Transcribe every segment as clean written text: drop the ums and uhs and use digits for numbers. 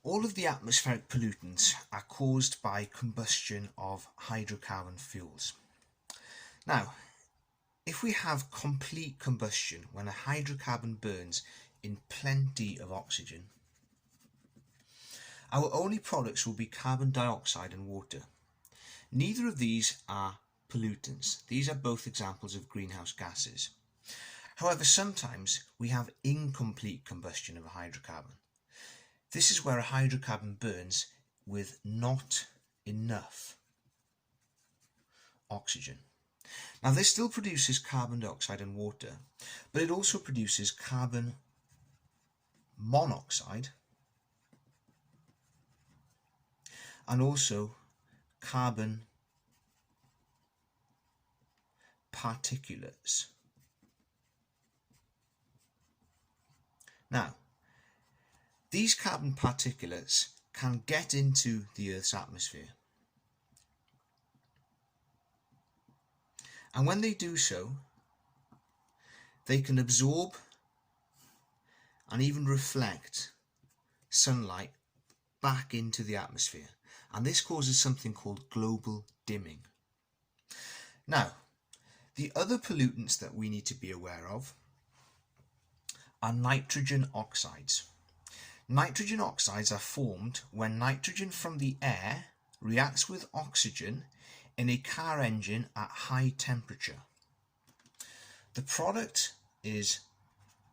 All of the atmospheric pollutants are caused by combustion of hydrocarbon fuels. Now, if we have complete combustion when a hydrocarbon burns in plenty of oxygen, our only products will be carbon dioxide and water. Neither of these are pollutants. These are both examples of greenhouse gases. However, sometimes we have incomplete combustion of a hydrocarbon. This is where a hydrocarbon burns with not enough oxygen. Now, this still produces carbon dioxide and water, but it also produces carbon monoxide and also carbon particulates. Now, these carbon particulates can get into the Earth's atmosphere. And when they do so, they can absorb and even reflect sunlight back into the atmosphere. And this causes something called global dimming. Now, the other pollutants that we need to be aware of are nitrogen oxides. Nitrogen oxides are formed when nitrogen from the air reacts with oxygen in a car engine at high temperature. The product is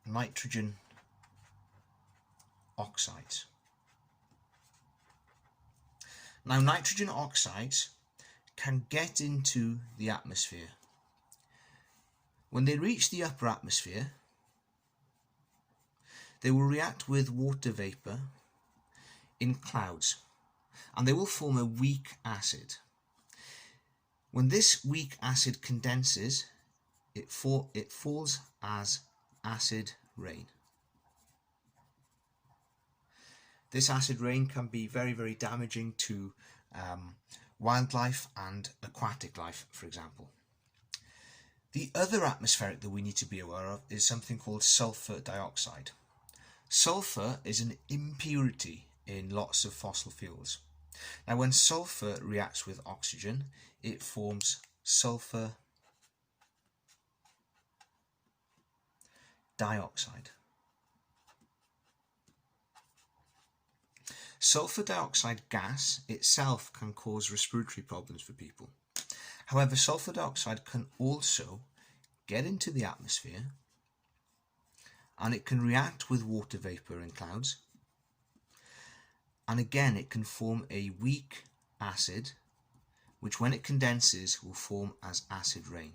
nitrogen oxides. Now, nitrogen oxides can get into the atmosphere. When they reach the upper atmosphere, they will react with water vapour in clouds, and they will form a weak acid. When this weak acid condenses, it falls as acid rain. This acid rain can be very, very damaging to wildlife and aquatic life, for example. The other atmospheric that we need to be aware of is something called sulfur dioxide. Sulfur is an impurity in lots of fossil fuels. Now, when sulfur reacts with oxygen, it forms sulfur dioxide. Sulfur dioxide gas itself can cause respiratory problems for people. However, sulfur dioxide can also get into the atmosphere, and it can react with water vapour in clouds, and again it can form a weak acid which, when it condenses, will form as acid rain.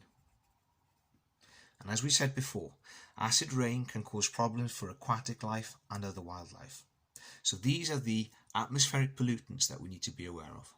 And as we said before, acid rain can cause problems for aquatic life and other wildlife. So these are the atmospheric pollutants that we need to be aware of.